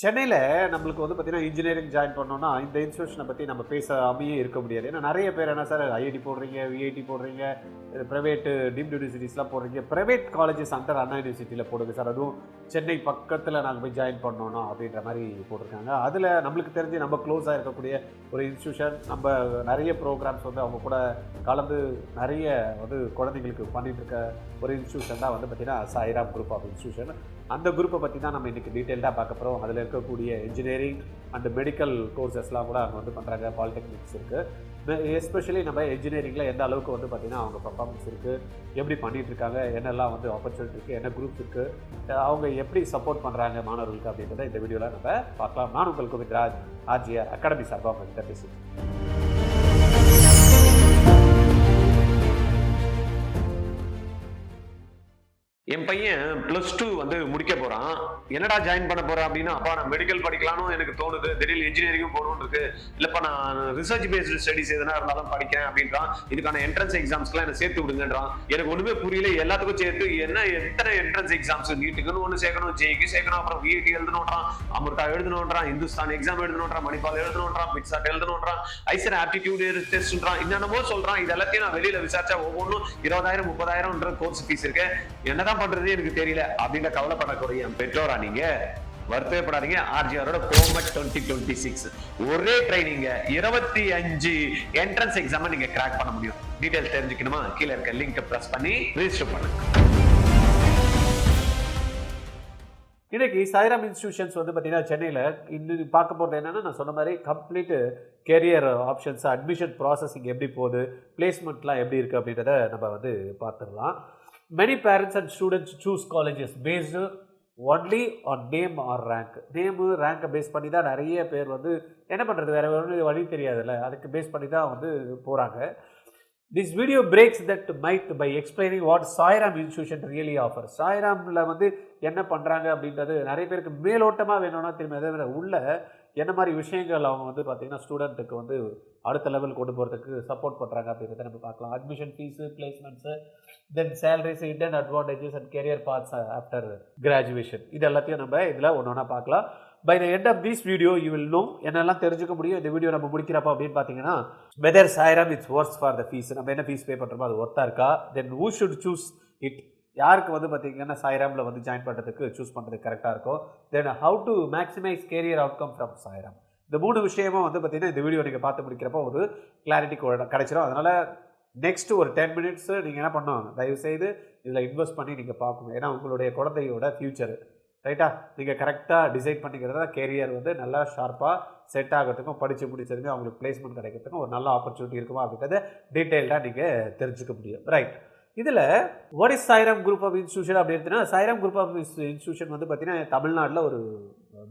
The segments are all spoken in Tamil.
சென்னையில நம்மளுக்கு வந்து பார்த்தீங்கன்னா, இன்ஜினியரிங் ஜாயின் பண்ணோம்னா, இந்த இன்ஸ்டிடியூஷன பத்தி நம்ம பேசாமயே இருக்க முடியாது. ஏன்னா நெறைய பேர் என்ன சார் ஐஐடி போடுறீங்க, விஐடி போடுறீங்க, பிரைவேட் டீம்டு யூனிவர்சிட்டீஸ்லாம் போடுறீங்க. பிரைவேட் காலேஜஸ் அண்டர் அண்ணா யூனிவர்சிட்டியில போடுங்க சார். அதுவும் சென்னை பக்கத்துல நாங்க போய் ஜாயின் பண்ணணும் அப்படின்ற மாரி போட்டிருக்காங்க. அதுல நம்மளுக்கு தெரிஞ்சு நம்ம க்ளோஸா இருக்கக்கூடிய ஒரு இன்ஸ்டிடியூஷன், நம்ம நெறைய ப்ரோகிராம்ஸ் வந்து அவங்க கூட கலந்து நெறைய வந்து குழந்தைங்களுக்கு பண்ணிட்டு இருக்க ஒரு இன்ஸ்டிடியூஷன் தான் வந்து பார்த்தீங்கன்னா, சாய்ராம் குரூப் ஆஃப் இன்ஸ்டிடியூஷன். அந்த குரூப்பை பற்றி தான் நம்ம இன்றைக்கி டீட்டெயில்டாக பார்க்க போகிறோம். அதில் இருக்கக்கூடிய இன்ஜினியரிங் அண்ட் மெடிக்கல் கோர்சஸ்லாம் கூட அவங்க வந்து பண்ணுறாங்க. பாலிடெக்னிக்ஸ் இருக்குது. எஸ்பெஷலி நம்ம இன்ஜினியரிங்கில் எந்த அளவுக்கு வந்து பார்த்திங்கன்னா அவங்க பர்ஃபார்மன்ஸ் இருக்குது, எப்படி பண்ணிகிட்ருக்காங்க, என்னெல்லாம் வந்து ஆப்பர்ச்சுனிட்டி இருக்குது, என்ன குரூப்ஸ் இருக்குது, அவங்க எப்படி சப்போர்ட் பண்ணுறாங்க மாணவர்களுக்கு அப்படின்றத இந்த வீடியோவில் நம்ம பார்க்கலாம். நான் உங்கள் கோவிந்த்ராஜ், ஆர்ஜிஆர் அகாடமி சார்பாக உங்கள்கிட்ட பேசுகிறேன். என் பையன் +2 வந்து முடிக்க போறான். என்னடா ஜாயின் பண்ண போறேன் அப்படின்னா, அப்பா நான் மெடிக்கல் படிக்கலாம்னு எனக்கு தோணுது, திடீர்னு இன்ஜினியரிங்கும் போகணும்னு இருக்கு, இல்லப்பா நான் ரிசர்ச் பேஸ்டு ஸ்டடிஸ் எதனா இருந்தாலும் படிக்கிறேன் அப்படின்றான். இதுக்கான என்ட்ரன்ஸ் எக்ஸாம்ஸ்க்குலாம் என்ன சேர்த்து விடுங்கன்றான். எனக்கு ஒண்ணுமே புரியல. எல்லாத்துக்கும் சேர்த்து என்ன எத்தனை என்ட்ரன்ஸ் எக்ஸாம்ஸ், நீட்டுக்குன்னு ஒன்று சேர்க்கணும், ஜேஇக்கு சேர்க்கணும், அப்புறம் விஐடி எழுதணுன்றான், அமிர்தா எழுதணுன்றான், இந்துஸ்தான் எக்ஸாம் எழுதணுன்றான், மணிபால் எழுதணுன்றான், பிட்சாட் எழுதணுன்றான், ஐசர் ஆப்டிடியூட் டெஸ்ட்ன்றான், என்னென்னமோ சொல்றான். இது எல்லாத்தையும் நான் வெளியில விசாரிச்சா ஒவ்வொன்றும் 20,000 30,000 கோர்ஸ் ஃபீஸ் இருக்கு. என்னதான் பண்றது எனக்கு தெரியல அப்படின்ற கவலைப்படக்கூடிய பெற்றோரா நீங்க? வருத்தப்படாதீங்க. ஆர்ஜிஆரோட கோமட் 2026 ஒரே ட்ரைனிங் 25 என்ட்ரன்ஸ் எக்ஸாம் நீங்க கிராக் பண்ண முடியும். டீடைல் தெரிஞ்சுக்கணுமா? கீழே இருக்க லிங்க் பிரஸ் பண்ணி ரெஜிஸ்டர் பண்ணுங்க. இன்னைக்கு சாய்ராம் இன்ஸ்டிடியூஷன்ஸ் வந்து பார்த்தீங்கன்னா சென்னையில் இன்னும் பார்க்க போகிறது என்னென்னா, நான் சொன்ன மாதிரி complete career options, admission processing எப்படி போகுது, பிளேஸ்மெண்ட்லாம் எப்படி இருக்குது அப்படின்றத நம்ம வந்து பார்த்துடலாம். Many parents and students choose colleges based only on name or rank. Name ரேங்கை பேஸ் பண்ணி தான் நிறைய பேர் வந்து என்ன பண்ணுறது, வேறு ஒன்றும் வழி தெரியாதுல்ல, அதுக்கு பேஸ் பண்ணி தான் வந்து போகிறாங்க. This video breaks that myth by explaining what Sairam institution really offers. சாய்ராமில் வந்து என்ன பண்ணுறாங்க அப்படின்றது நிறைய பேருக்கு மேலோட்டமாக வேணும்னா திரும்ப எதை உள்ள என்ன மாதிரி விஷயங்கள் அவங்க வந்து பார்த்திங்கன்னா ஸ்டூடெண்ட்டுக்கு வந்து அடுத்த லெவல் கொண்டு போகிறதுக்கு சப்போர்ட் பண்ணுறாங்க அப்படின்றத நம்ம பார்க்கலாம். Admission fees, placements, then salaries, intern advantages and career paths after graduation, இது எல்லாத்தையும் நம்ம இதில் ஒன்று ஒன்றா பார்க்கலாம். By the end of this video you will know என்னெல்லாம் தெரிஞ்சுக்க முடியும் இந்த வீடியோ நம்ம முடிக்கிறப்ப அப்படின்னு பார்த்தீங்கன்னா, whether Sairam it's worth for the fees, நம்ம என்ன ஃபீஸ் பே பண்ணுறோமோ அது ஒர்த்தாக இருக்கா, then who should choose it, யாருக்கு வந்து பார்த்தீங்கன்னா சாய்ராமில் வந்து ஜாயின் பண்ணுறதுக்கு சூஸ் பண்ணுறதுக்கு கரெக்டாக இருக்கும், then how to maximise career outcome from Sairam. இந்த 3 விஷயமும் வந்து பார்த்தீங்கன்னா இந்த வீடியோ நீங்கள் பார்த்து முடிக்கிறப்போ ஒரு கிளாரிட்டி கிடைச்சிடும். அதனால் நெக்ஸ்ட்டு ஒரு 10 மினிட்ஸ் நீங்கள் என்ன பண்ணணும், தயவுசெய்து இதில் இன்வெஸ்ட் பண்ணி நீங்கள் பார்க்கணும். ஏன்னா உங்களுடைய குழந்தையோட ஃப்யூச்சர் ரைட்டா நீங்கள் கரெக்டாக டிசைட் பண்ணிக்கிறதா கேரியர் வந்து நல்லா ஷார்ப்பாக செட் ஆகிறதுக்கும், படித்து முடிச்சதுமே அவங்களுக்கு பிளேஸ்மெண்ட் கிடைக்கிறதுக்கும் ஒரு நல்ல ஆப்பர்ச்சுனிட்டி இருக்குமா அப்படின்றத டீட்டெயில்டாக நீங்கள் தெரிஞ்சுக்க முடியும். ரைட், இதில் what is Sairam group of institution அப்படின்னா, சாய்ராம் குரூப் ஆஃப் இன்ஸ்டிடியூஷன் வந்து பார்த்தீங்கன்னா தமிழ்நாட்டில் ஒரு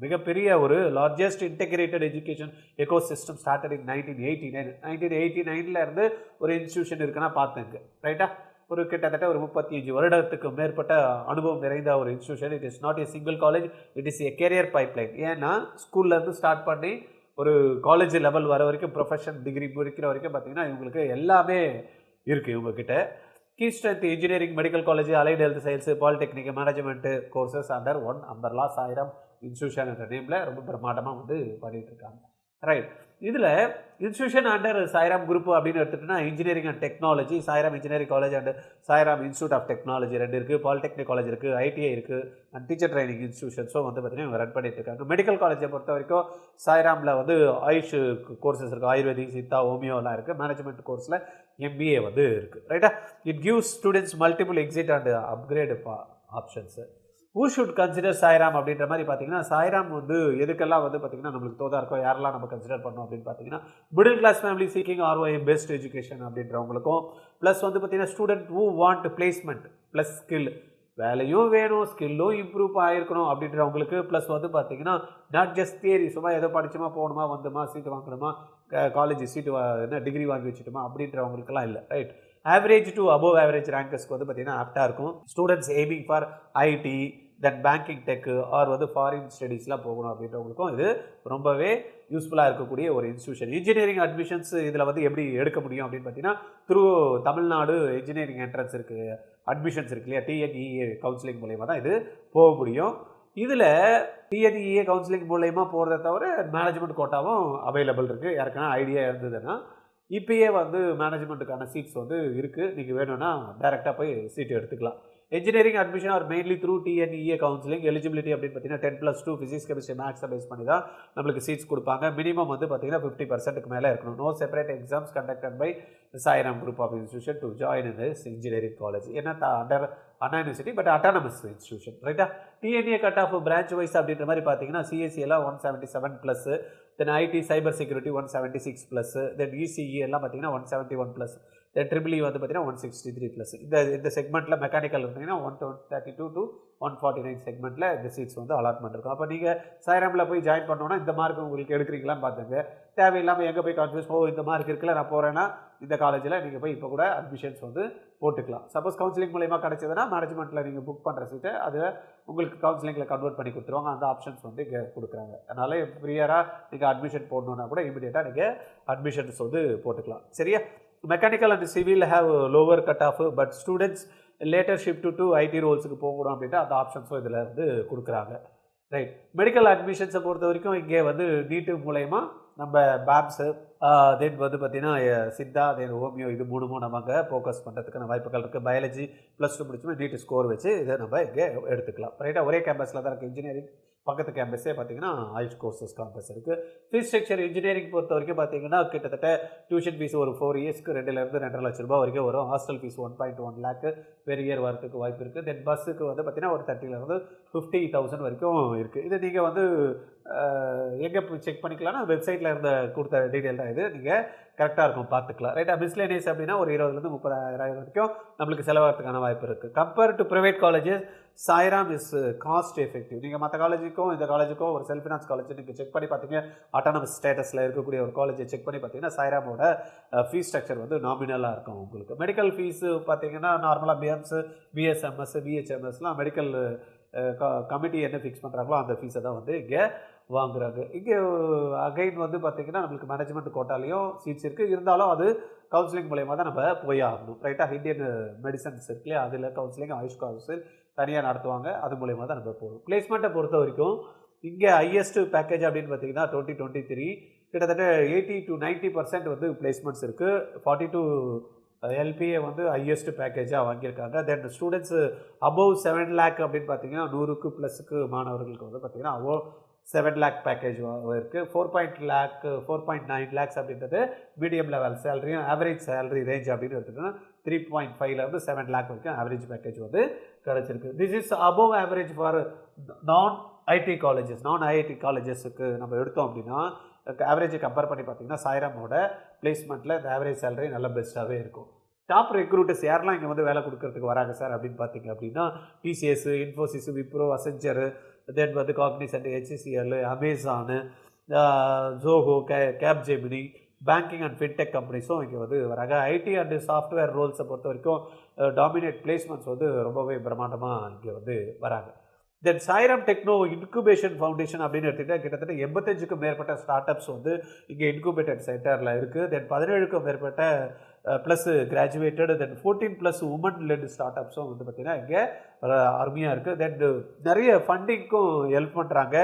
மிகப்பெரிய ஒரு largest integrated education echo system started in 1989. 1989 இருந்து ஒரு இன்ஸ்டிடியூஷன் இருக்குன்னா பார்த்துங்க ரைட்டா. ஒரு கிட்டத்தட்ட ஒரு 35 வருடத்துக்கு மேற்பட்ட அனுபவம் நிறைந்த ஒரு institution. It is not a single college, it is a career pipeline. ஏன்னா ஸ்கூல்லேருந்து ஸ்டார்ட் பண்ணி ஒரு காலேஜ் லெவல் வர வரைக்கும், ப்ரொஃபஷன் டிகிரி முடிக்கிற வரைக்கும் பார்த்தீங்கன்னா இவங்களுக்கு எல்லாமே இருக்குது இவங்கக்கிட்ட. Key strength engineering, medical college, allied health science, polytechnic, management courses under one umbrella Sairam institution என்ற நேமில் ரொம்ப பிரமாண்டமாக வந்து பண்ணிகிட்டு இருக்காங்க. ரைட், இதில் இன்ஸ்டிடியூஷன் அண்டர் சாய்ராம் குரூப் அப்படின்னு எடுத்துகிட்டோன்னா engineering and technology, Sairam engineering college and Sairam institute of technology 2 இருக்குது, பாலிடெக்னிக் காலேஜ் இருக்குது, ஐடிஐ இருக்குது, அண்ட் டீச்சர் ட்ரைனிங் இன்ஸ்டிடியூஷன்ஸும் வந்து பார்த்திங்கன்னா இவங்க ரன் பண்ணிட்டு இருக்காங்க. மெடிக்கல் காலேஜை பொறுத்த வரைக்கும் சாய்ராமில் வந்து ஆயுஷ் கோர்சஸ் இருக்குது, ஆயுர்வேதிக், சித்தா, ஹோமியோலாம் இருக்குது. மேனேஜ்மெண்ட் கோர்ஸில் எம்பிஏ வந்து இருக்குது ரைட்டா. It gives students multiple exit and upgrade options. Who should consider Sairam அப்படின்ற மாதிரி பார்த்தீங்கன்னா, சாய்ராம் வந்து எதுக்கெல்லாம் வந்து பார்த்திங்கன்னா நம்மளுக்கு தோதா இருக்கோ, யாரெல்லாம் நம்ம கன்சிடர் பண்ணோம் அப்படின்னு பார்த்தீங்கன்னா, middle class family seeking ROI best education அப்படின்றவங்களுக்கும், ப்ளஸ் வந்து பார்த்திங்கன்னா student who want placement plus skill, வேலையும் வேணும் ஸ்கில்லும் இம்ப்ரூவ் ஆகிருக்கணும் அப்படின்றவங்களுக்கு, ப்ளஸ் வந்து பார்த்திங்கன்னா நாட் ஜஸ்ட் தியரி, சும்மா ஏதோ படிச்சுமா போகணுமா வந்தோமா சீட்டு வாங்கணுமா காலேஜ் சீட்டு என்ன டிகிரி வாங்கி வச்சுட்டோமா அப்படின்றவங்களுக்கெல்லாம் இல்லை right. Average to above average ரேங்கர்ஸ்க்கு வந்து பார்த்திங்கன்னா ஆப்டாக இருக்கும். Students aiming for IT, then banking tech or வந்து ஃபாரின் ஸ்டடீஸ்லாம் போகணும் அப்படின்றவங்களுக்கும் இது ரொம்பவே யூஸ்ஃபுல்லாக இருக்கக்கூடிய ஒரு இன்ஸ்டியூஷன். இன்ஜினியரிங் அட்மிஷன்ஸ் இதில் வந்து எப்படி எடுக்க முடியும் அப்படின்னு பார்த்தீங்கன்னா, த்ரூ தமிழ்நாடு இன்ஜினியரிங் என்ட்ரன்ஸ் இருக்குது, அட்மிஷன்ஸ் இருக்கு இல்லையா, டிஎன்இஏ கவுன்சிலிங் மூலயமா தான் இது போக முடியும். இதில் டிஎன்இஏ கவுன்சிலிங் மூலயமா போகிறத தவிர மேனேஜ்மெண்ட் கோட்டாவும் அவைலபிள் இருக்குது. யாருக்கான ஐடியா இருந்ததுன்னா இப்பயே வந்து மேனேஜ்மெண்ட்டுக்கான சீட்ஸ் வந்து இருக்குது. நீங்கள் வேணும்னா டைரெக்டாக போய் சீட்டு எடுத்துக்கலாம். engineering admission are mainly through TNEA counseling. eligibility அப்படின்னு பார்த்தீங்கன்னா 10+2 physics chemistry maths பேஸ் பண்ணி தான் நம்மளுக்கு சீட்ஸ் கொடுப்பாங்க. மினிமம் வந்து பார்த்தீங்கன்னா 50%க்கு மேலே இருக்கணும். No separate exams conducted by Sairam group of institution to join in this engineering college. ஏன்னா under Anna university but autonomous institution, ரைட்டா? TNEA cut off branch wise அப்படின்ற மாதிரி பார்த்தீங்கன்னா சிஎஸ்சி எல்லாம் 177+, then IT cyber security 176+, then ECE எல்லாம் பார்த்தீங்கன்னா 171+, தென் ட்ரிபிள் வந்து பார்த்தீங்கன்னா 163+. இந்த செக்மெண்ட்டில் மெக்கானிக்கல் இருந்தீங்கன்னா 132 to 149 செக்மெண்ட்டில் இந்த சீட்ஸ் வந்து அலாட்மெண்ட் இருக்கும். அப்போ நீங்கள் சாய்ராமில் போய் ஜாயின் பண்ணோன்னா இந்த மார்க் உங்களுக்கு எடுக்கிறீங்களான்னு பார்த்துங்க. தேவையில்லாமல் எங்கே போய் கன்ஃபியூஸ் இந்த மார்க் இருக்குல்ல நான் போகிறேன்னா இந்த காலேஜில் நீங்கள் போய் இப்போ கூட அட்மிஷன்ஸ் வந்து போட்டுக்கலாம். சப்போஸ் கவுன்சிலிங் மூலயமா கிடச்சதுன்னா மேனேஜ்மெண்ட்டில் நீங்கள் புக் பண்ணுற சீட்டை அதை உங்களுக்கு கவுன்சிலிங்கில் கன்வெர்ட் பண்ணி கொடுத்துருவாங்க. அந்த ஆப்ஷன்ஸ் வந்து இங்கே கொடுக்குறாங்க. அதனால் ப்ரியராக நீங்கள் அட்மிஷன் போடணுன்னா கூட இமீடியட்டாக நீங்கள் அட்மிஷன்ஸ் வந்து போட்டுக்கலாம். சரியா? Mechanical and civil have lower cut off but students later shift to IT ரோல்ஸுக்கு போகணும் அப்படின்ட்டு அந்த ஆப்ஷன்ஸும் இதில் வந்து கொடுக்குறாங்க. ரைட். மெடிக்கல் அட்மிஷன்ஸை பொறுத்த வரைக்கும் இங்கே வந்து நீட்டு மூலயமா நம்ம பேப்ஸு தென் வந்து பார்த்திங்கன்னா சித்தா தென் ஹோமியோ இது மூணுமும் நமக்கு ஃபோக்கஸ் பண்ணுறதுக்கான வாய்ப்புகள் இருக்குது. பயாலஜி +2 முடிச்சுமே நீட்டு ஸ்கோர் வச்சு இதை நம்ம இங்கே எடுத்துக்கலாம். ரைட்டாக ஒரே கேம்பஸில் தான் இருக்குது. இன்ஜினியரிங் பக்கத்து கேம்பஸே பார்த்தீங்கன்னா ஆயுஷ் கோர்சஸ் கேம்பஸ் இருக்குது. ஃபீஸ் ஸ்ட்ரக்சர் இன்ஜினியரிங் பொறுத்த வரைக்கும் பார்த்தீங்கன்னா கிட்டத்தட்ட டியூஷன் ஃபீஸ் ஒரு 4 இயர்ஸ்க்கு 2,000 2.5 லட்ச ரூபா வரைக்கும் வரும். Hostel fees 1.1 lakh per year வரதுக்கு வாய்ப்பு இருக்குது. தென் பஸ்ஸுக்கு வந்து பார்த்தீங்கன்னா ஒரு 30,000 50,000 வரைக்கும் இருக்குது. இது நீங்கள் வந்து எங்கே செக் பண்ணிக்கலாம்னா வெப்சைட்டில் இருந்த கொடுத்த டீட்டெயில் தான் இது. நீங்கள் கரெக்டாக இருக்கும் பார்த்துக்கலாம். ரைட்டாக? மிஸ்லேனியஸ் அப்படின்னா ஒரு 20,000 30,000 வரைக்கும் நம்மளுக்கு செலவாகிறதுக்கான வாய்ப்பு இருக்குது. Compare to private colleges Sairam is cost effective. நீங்கள் மற்ற காலேஜுக்கும் இந்த காலேஜுக்கும் ஒரு செல்ஃப் ஃபினான்ஸ் காலேஜ் நீங்கள் செக் பண்ணி பார்த்தீங்க அட்டானமஸ் ஸ்டேட்டஸில் இருக்கக்கூடிய ஒரு காலேஜை செக் பண்ணி பார்த்தீங்கன்னா சாய்ராமோட ஃபீஸ் ஸ்ட்ரக்சர் வந்து நாமினலாக இருக்கும் உங்களுக்கு. மெடிக்கல் ஃபீஸு பார்த்தீங்கன்னா நார்மலாக பிஎம்ஸ் பிஎஸ்எம்எஸ் பிஹெச்எம்எஸ்லாம் மெடிக்கல் கமிட்டி என்ன ஃபிக்ஸ் பண்ணுறாங்களோ அந்த ஃபீஸை தான் வந்து இங்கே வாங்குறாங்க. இங்கே அகைன் வந்து பார்த்திங்கன்னா நம்மளுக்கு மேனேஜ்மெண்ட் கோட்டாலையும் சீட்ஸ் இருக்குது. இருந்தாலும் அது கவுன்சிலிங் மூலயமா தான் நம்ம போய் ஆகணும். ரைட்டாக? இந்தியன் மெடிசன்ஸ் இருக்குல்லையா அதில் கவுன்சிலிங் ஆயுஷ் கவுன்சில் தனியாக நடத்துவாங்க. அது மூலயமா தான் நம்ம போகணும். பிளேஸ்மெண்ட்டை பொறுத்த வரைக்கும் இங்கே ஹையஸ்ட் பேக்கேஜ் அப்படின்னு பார்த்தீங்கன்னா 2023 கிட்டத்தட்ட 80 to 90% வந்து பிளேஸ்மெண்ட்ஸ் இருக்குது. 42 எல்பிஏ வந்து ஹையஸ்ட் பேக்கேஜாக வாங்கியிருக்காங்க. தென் ஸ்டூடெண்ட்ஸ் அபவ் 7 lakh அப்படின்னு பார்த்தீங்கன்னா 100க்கு ப்ளஸுக்கு மாணவர்களுக்கு வந்து பார்த்திங்கன்னா அபவ் 7 lakh பேக்கேஜ் இருக்குது. 4.9 lakhs அப்படின்றது மீடியம் லெவல் சேலரியும் ஆவரேஜ் சேலரி ரேஞ்ச் அப்படின்னு எடுத்துக்கிட்டோன்னா 3.5 7 lakh வரைக்கும் ஆவரேஜ் பேக்கேஜ் வந்து கிடச்சிருக்கு. This is above average for நான் ஐடி காலேஜஸுக்கு நம்ம எடுத்தோம் அப்படின்னா ஆவரேஜை கம்பேர் பண்ணி பார்த்தீங்கன்னா சாய்ராமோட பிளேஸ்மெண்ட்டில் இந்த ஆவரேஜ் சேலரி நல்ல பெஸ்ட்டாகவே இருக்கும். டாப் ரெக்ரூட்டர்ஸ் யாரெல்லாம் இங்கே வந்து வேலை கொடுக்கறதுக்கு வராங்க சார் அப்படின்னு பார்த்தீங்க அப்படின்னா TCS, Infosys, Wipro, Accenture, then வந்து Cognizant, HCL, Amazon, Zoho, Capgemini, banking and fintech கம்பெனிஸும் இங்கே வந்து வராங்க. ஐடி அண்டு சாஃப்ட்வேர் ரோல்ஸை பொறுத்த வரைக்கும் டாமினேட் பிளேஸ்மெண்ட்ஸ் வந்து ரொம்பவே பிரம்மாண்டமாக இங்கே வந்து வராங்க. தென் சாய்ராம் டெக்னோ இன்குபேஷன் ஃபவுண்டேஷன் அப்படின்னு எடுத்துக்கிட்டால் கிட்டத்தட்ட 85க்கும் மேற்பட்ட ஸ்டார்ட் அப்ஸ் வந்து இங்கே இன்குபேட்டட் சென்டரில் இருக்குது. தென் 17க்கும் மேற்பட்ட ப்ளஸ் கிராஜுவேட்டட் தென் 14+ உமன் லெட் ஸ்டார்ட் அப்ஸும் வந்து பார்த்திங்கன்னா இங்கே அருமையாக இருக்குது. தென் நிறைய ஃபண்டிங்க்கும் ஹெல்ப் பண்ணுறாங்க.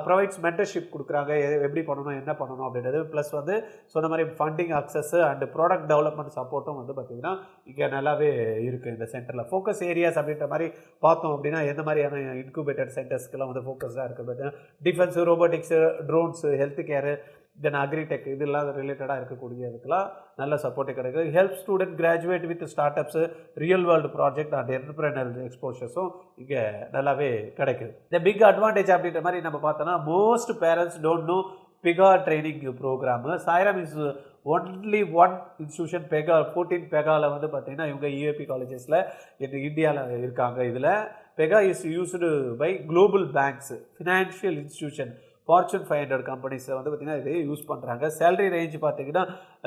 ப்ரொவைட்ஸ் மென்டர்ஷிப் கொடுக்குறாங்க எப்படி பண்ணணும் என்ன பண்ணணும் அப்படின்றது. ப்ளஸ் வந்து சொன்ன மாதிரி funding access and product development சப்போர்ட்டும் வந்து பார்த்திங்கன்னா இங்கே நல்லாவே இருக்குது இந்த சென்டரில். ஃபோக்கஸ் ஏரியாஸ் அப்படின்ற மாதிரி பார்த்தோம் அப்படின்னா எந்த மாதிரியான இன்குபேட்டட் சென்டர்ஸ்க்கெல்லாம் வந்து ஃபோக்கஸாக இருக்குது பார்த்தீங்கன்னா defence, robotics, drones, health care, then agritech இதெல்லாம் ரிலேட்டடாக இருக்கக்கூடியதுக்கெல்லாம் நல்ல சப்போர்ட்டே கிடைக்குது. Help student graduate with startups, real world project and entrepreneur எக்ஸ்போஷர்ஸும் இங்கே நல்லாவே கிடைக்குது. இந்த பிக் அட்வான்டேஜ் அப்படின்ற மாதிரி நம்ம பார்த்தோன்னா most parents don't know Pega training program. Sairam is only one institution Pega 14 பெகாவில் வந்து பார்த்திங்கன்னா இவங்க EAP காலேஜஸில் இந்தியாவில் இருக்காங்க. இதில் Pega is used by global banks, financial institution, fortune 500 கம்பெனிஸை வந்து பார்த்திங்கன்னா இதை யூஸ் பண்ணுறாங்க. சேலரி ரேஞ்ச் பார்த்திங்கன்னா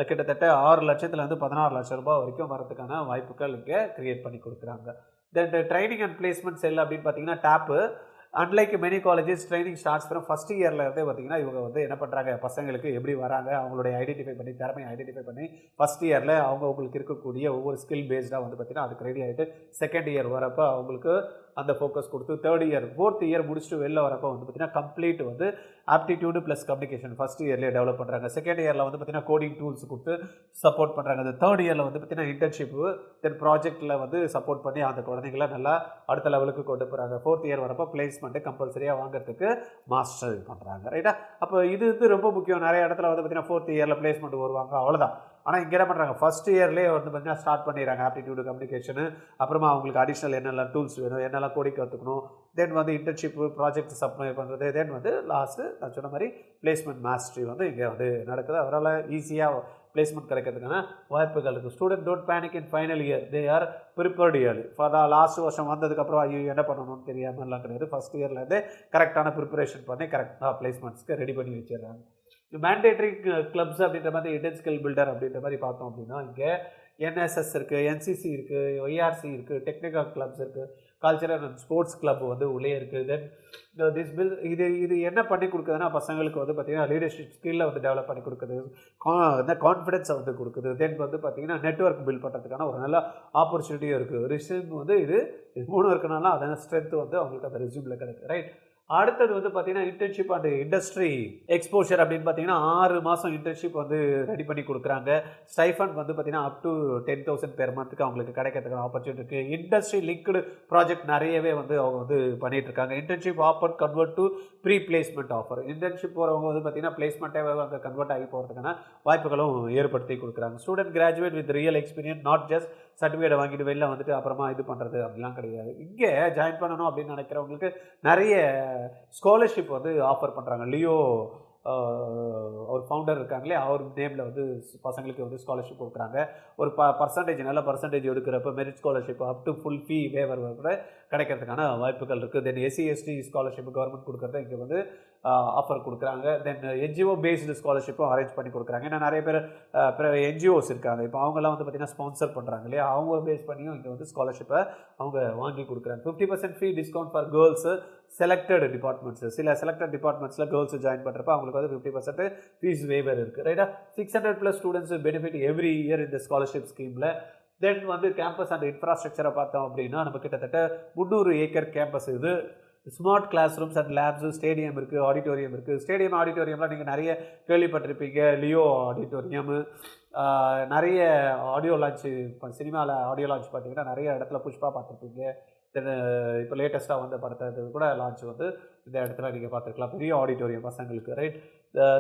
கிட்டத்தட்ட 6 லட்சத்துலேருந்து 16 லட்சம் ரூபாய் வரைக்கும் வரதுக்கான வாய்ப்புகள் இங்கே க்ரியேட் பண்ணி கொடுக்குறாங்க. தென் ட்ரைனிங் அண்ட் பிளேஸ்மெண்ட் செல் அப்படின்னு பார்த்திங்கன்னா top. Unlike many colleges training starts from first இயரில் இருந்தே பார்த்திங்கன்னா இவங்க வந்து என்ன பண்ணுறாங்க பசங்களுக்கு எப்படி வராங்க அவங்களுடைய திறமையை ஐடென்டிஃபை பண்ணி ஃபஸ்ட் இயரில் அவங்களுக்கு இருக்கக்கூடிய ஒவ்வொரு ஸ்கில் பேஸ்டாக வந்து பார்த்திங்கன்னா அதுக்கு ரெடி ஆகிட்டு செகண்ட் இயர் வரப்போ அவங்களுக்கு அந்த ஃபோக்கஸ் கொடுத்து தேர்ட் இயர் ஃபோர்த் இயர் முடிச்சுட்டு வெளில வரப்போ வந்து பார்த்தீங்கன்னா கம்ப்ளீட் வந்து ஆப்டிடியூடு ப்ளஸ் கம்யூனிகேஷன் ஃபஸ்ட் இயர்லேயே டெவலப் பண்ணுறாங்க. செகண்ட் இயரில் வந்து பார்த்தீங்கன்னா கோடிங் டூல்ஸ் கொடுத்து சப்போர்ட் பண்ணுறாங்க. அது தேர்ட் இயரில் வந்து பார்த்தீங்கன்னா இன்டர்ன்ஷிப்பு தென் ப்ராஜெக்ட்டில் வந்து சப்போர்ட் பண்ணி அந்த குழந்தைங்கள நல்லா அடுத்த லெவலுக்கு கொண்டு போகிறாங்க. ஃபோர்த் இயர் வரப்போ பிளேஸ்மெண்ட்டு கம்பல்சரியாக வாங்குறதுக்கு மாஸ்டர் பண்ணுறாங்க. ரைட்டா? அப்போ இது வந்து ரொம்ப முக்கியம். நிறைய இடத்துல வந்து பார்த்தீங்கன்னா ஃபோர்த் இயரில் பிளேஸ்மெண்ட் வருவாங்க, அவ்வளோதான். ஆனால் இங்கே என்ன பண்ணுறாங்க, ஃபஸ்ட் இயர்லேயே வந்து பார்த்தீங்கன்னா ஸ்டார்ட் பண்ணிடுறாங்க ஆப்டிடியூடு கம்யூனிகேஷனு. அப்புறமா அவங்களுக்கு அடிஷ்னல் என்னெல்லாம் டூல்ஸ் வேணும், என்னெல்லாம் கோடிங் கற்றுக்கணும், தென் வந்து இன்டர்ன்ஷிப்பு ப்ராஜெக்ட் சப்ளை பண்ணுறது, தென் வந்து லாஸ்ட்டு நான் சொன்ன மாதிரி பிளேஸ்மெண்ட் மாஸ்டரி வந்து இங்கே வந்து நடக்குது. அதனால் ஈஸியாக பிளேஸ்மெண்ட் கிடைக்கிறதுக்கான வாய்ப்புகள் இருக்குது. Student don't panic in final year, they are prepared early. For last வருஷம் வந்ததுக்கப்புறம் ஐயோ என்ன பண்ணணும்னு தெரியாமலாம் கிடையாது. ஃபஸ்ட் இயர்லேருந்தே கரெக்டான ப்ரிப்பரேஷன் பண்ணி கரெக்டாக பிளேஸ்மெண்ட்ஸ்க்கு ரெடி பண்ணி வச்சிடுறாங்க. மேண்டேட்ரி கிளப்ஸ் அப்படின்ற மாதிரி இண்டென் ஸ்கில் பில்டர் அப்படின்ற மாதிரி பார்த்தோம் அப்படின்னா இங்கே என்எஸ்எஸ் இருக்குது, என்சிசி இருக்குது, ஒய்ஆர்சி இருக்குது, டெக்னிக்கல் கிளப்ஸ் இருக்குது, கல்ச்சரல் அண்ட் ஸ்போர்ட்ஸ் கிளப் வந்து உள்ளே இருக்குது. தென் திஸ் பில் இது என்ன பண்ணி கொடுக்குதுன்னா பசங்களுக்கு வந்து பார்த்திங்கன்னா லீடர்ஷிப் ஸ்கில்லை வந்து டெவலப் பண்ணி கொடுக்குது, கான்ஃபிடென்ஸை வந்து கொடுக்குது. தென் வந்து பார்த்திங்கன்னா நெட்ஒர்க் பில்ட் பண்ணுறதுக்கான ஒரு நல்ல ஆப்பர்ச்சுனிட்டியும் இருக்குது. ரிஸ்யூம் வந்து இது 3 இருக்கனால அதன ஸ்ட்ரென்த் வந்து அவங்களுக்கு அந்த ரிஸ்யூமில் கிடைக்குது. ரைட்? அடுத்தது வந்து பார்த்தீங்கன்னா இன்டர்ன்ஷிப் அண்ட் இண்டஸ்ட்ரி எக்ஸ்போஷர் அப்படின்னு பார்த்தீங்கன்னா 6 மாதம் இன்டர்ன்ஷிப் வந்து ரெடி பண்ணி கொடுக்குறாங்க. ஸ்டைஃபண்ட் வந்து பார்த்தீங்கன்னா அப் டு 10,000 பெர் மந்த்துக்கு அவங்களுக்கு கிடைக்கிறதுக்கான ஆப்பர்ச்சுனிட்டி இருக்குது. இண்டஸ்ட்ரி லிங்க்டு ப்ராஜெக்ட் நிறையவே வந்து அவங்க வந்து பண்ணிகிட்டு இருக்காங்க. Internship offer convert to pre placement offer. Internship போகிறவங்க வந்து பார்த்தீங்கன்னா பிளேஸ்மெண்ட்டே அங்கே கன்வெர்ட் ஆகி போகிறதுக்கான வாய்ப்புகளும் ஏற்படுத்தி கொடுக்குறாங்க. Student graduate with real experience, not just சர்டிஃபிகேட்டை வாங்கிட்டு வெளில வந்துட்டு அப்புறமா இது பண்ணுறது அப்படிலாம் கிடையாது. இங்கே ஜாயின் பண்ணணும் அப்படின்னு நினைக்கிறவங்களுக்கு நிறைய ஸ்காலர்ஷிப் வந்து ஆஃபர் பண்ணுறாங்க. லியோ ஒரு ஃபவுண்டர் இருக்காங்களே, அவர் நேமில் வந்து பசங்களுக்கு வந்து ஸ்காலர்ஷிப் கொடுக்குறாங்க. ஒரு பர்சன்டேஜ் நல்ல பர்சன்டேஜ் ஒதுக்குறப்ப merit scholarship up to full fee waiver கூட கிடைக்கிறதுக்கான வாய்ப்புகள் இருக்குது. தென் எஸ்சி/எஸ்டி ஸ்காலர்ஷிப் கவர்மெண்ட் கொடுக்குறத இங்கே வந்து ஆஃபர் கொடுக்குறாங்க. தென் என்ஜிஓ பேஸ்டு ஸ்காலர்ஷிப்பும் அரேஞ்ச் பண்ணி கொடுக்குறாங்க. ஏன்னா நிறைய பேர் என்ஜிஓஸ் இருக்காங்க, இப்போ அவங்கெல்லாம் வந்து பார்த்திங்கன்னா ஸ்பான்சர் பண்ணுறாங்க இல்லையா, அவங்க பேஸ் பண்ணியும் இங்கே வந்து ஸ்காலர்ஷிப்பை அவங்க வாங்கி கொடுக்குறாங்க. 50% fee discount for girls selected departments. சில செலக்டட் டிபார்ட்மெண்ட்ஸில் கேர்ள்ஸ் ஜாயின் பண்ணுறப்ப அவங்களுக்கு வந்து 50% ஃபீஸ் வேவர் இருக்குது. ரைட்டா? 600+ ஸ்டூடெண்ட்ஸ் பெனிஃபிட் எவ்ரி இயர் இந்த ஸ்காலர்ஷிப் ஸ்கீமில். தென் வந்து கேம்பஸ் அண்ட் இன்ஃப்ராஸ்ட்ரக்சரை பார்த்தோம் அப்படின்னா நம்ம கிட்டத்தட்ட 300 ஏக்கர் கேம்பஸ் இது. Smart class rooms and labs, stadium இருக்குது, ஆடிட்டோரியம் இருக்குது. ஸ்டேடியம் ஆடிட்டோரியம்லாம் நீங்கள் நிறைய கேள்விப்பட்டிருப்பீங்க. லியோ ஆடிட்டோரியமு, நிறைய ஆடியோ லான்ச்சு, இப்போ சினிமாவில் ஆடியோ லான்ச் பார்த்தீங்கன்னா நிறைய இடத்துல புஷ்பா பார்த்துருப்பீங்க. தென் இப்போ லேட்டஸ்ட்டாக வந்து படுத்தது கூட லான்ச் வந்து இந்த இடத்துல நீங்கள் பார்த்துருக்கலாம். பெரிய ஆடிட்டோரியம் பசங்களுக்கு. Right?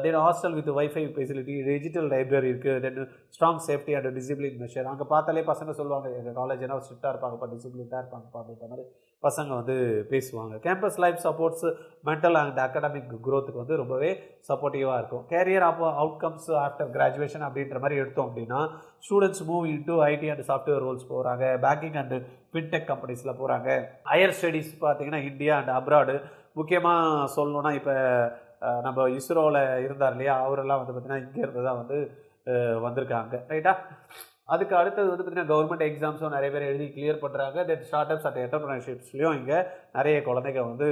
Then hostel with wifi facility, digital library இருக்குது. Then strong safety and discipline measure. அங்கே பார்த்தாலே பசங்க சொல்லுவாங்க எங்கள் காலேஜ் என்ன ஸ்ட்ரிக்டாக இருப்பாங்கப்பா, டிசிப்ளின்டாக இருப்பாங்கப்பா அப்படின்ற மாதிரி பசங்க வந்து பேசுவாங்க. Campus life supports mental and academic க்ரோத்துக்கு வந்து ரொம்பவே சப்போர்ட்டிவாக இருக்கும். கேரியர் அவுட்கம்ஸ் ஆஃப்டர் கிராஜுவேஷன் அப்படின்ற மாதிரி எடுத்தோம் அப்படின்னா students move into IT and software roles போகிறாங்க. பேங்கிங் அண்ட் ஃபின்டெக் கம்பெனிஸில் போகிறாங்க. ஹையர் ஸ்டடீஸ் பார்த்தீங்கன்னா இந்தியா அண்ட் அப்ராடு. முக்கியமாக சொல்லணுன்னா இப்போ நம்ம இஸ்ரோவில் இருந்தார் இல்லையா, அவரெல்லாம் வந்து பார்த்திங்கன்னா இங்கேருந்து தான் வந்து வந்திருக்காங்க. ரைட்டா? அதுக்கு அடுத்தது வந்து பார்த்திங்கன்னா கவர்மெண்ட் எக்ஸாம்ஸும் நிறைய பேர் எழுதி கிளியர் பண்ணுறாங்க. தென் ஸ்டார்ட் அப்ஸ் அண்ட் என்டர்பிரினர்ஷிப்ஸ்லையும் இங்கே நிறைய குழந்தைங்க வந்து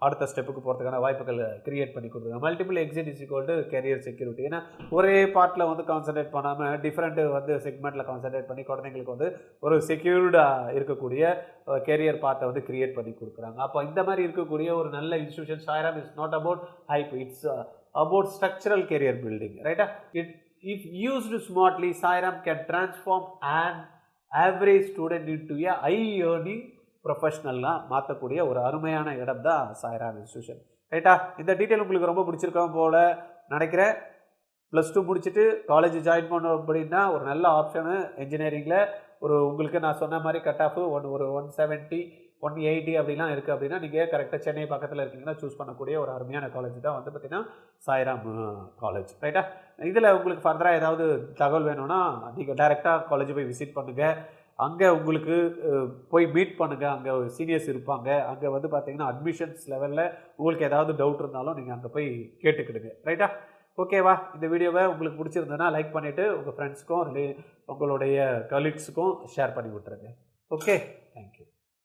அடுத்த ஸ்டெப்புக்கு போகிறதுக்கான வாய்ப்புகள் கிரியேட் பண்ணி கொடுத்துருக்காங்க. Multiple exit is equal to carrier security. ஏன்னா ஒரே பார்ட்டில் வந்து கான்சன்ட்ரேட் பண்ணாமல் டிஃப்ரெண்ட்டு வந்து செக்மெண்ட்டில் கான்சன்ட்ரேட் பண்ணி குழந்தைங்களுக்கு வந்து ஒரு செக்யூர்டாக இருக்கக்கூடிய கேரியர் பார்ட்டை வந்து கிரியேட் பண்ணி கொடுக்குறாங்க. அப்போ இந்த மாதிரி இருக்கக்கூடிய ஒரு நல்ல institution Sairam is not about hype, it's about structural career building. ரைட்டா? If used smartly, Sairam can transform an average student into a high earning ப்ரொஃபஷ்னல்லாம் மாற்றக்கூடிய ஒரு அருமையான இடம் தான் சாய்ராம் இன்ஸ்டியூஷன். ரைட்டா? இந்த டீட்டெயில் உங்களுக்கு ரொம்ப பிடிச்சிருக்கோம் போல் நினைக்கிறேன். +2 முடிச்சுட்டு காலேஜ் ஜாயின் பண்ணோம் அப்படின்னா ஒரு நல்ல ஆப்ஷனு இன்ஜினியரிங்கில். உங்களுக்கு நான் சொன்ன மாதிரி கட் ஆஃப் ஒரு 170 180 அப்படிலாம் இருக்குது அப்படின்னா நீங்கள் கரெக்டாக சென்னை பக்கத்தில் இருக்கீங்கன்னா சூஸ் பண்ணக்கூடிய ஒரு அருமையான காலேஜ் தான் வந்து பார்த்திங்கன்னா சாய்ராம் காலேஜ். ரைட்டா? இதில் உங்களுக்கு ஃபர்தராக ஏதாவது தகவல் வேணும்னா நீங்கள் டைரெக்டாக காலேஜ் போய் விசிட் பண்ணுங்கள். அங்கே உங்களுக்கு போய் மீட் பண்ணுங்கள். அங்கே சீனியர்ஸ் இருப்பாங்க. அங்கே வந்து பார்த்திங்கன்னா அட்மிஷன்ஸ் லெவலில் உங்களுக்கு ஏதாவது டவுட் இருந்தாலும் நீங்கள் அங்கே போய் கேட்டுக்கிடுங்க. ரைட்டா? ஓகேவா? இந்த வீடியோவை உங்களுக்கு பிடிச்சிருந்ததுன்னா லைக் பண்ணிவிட்டு உங்கள் ஃப்ரெண்ட்ஸுக்கும் உங்களுடைய கலீக்ஸுக்கும் ஷேர் பண்ணி விட்டுருங்க. ஓகே.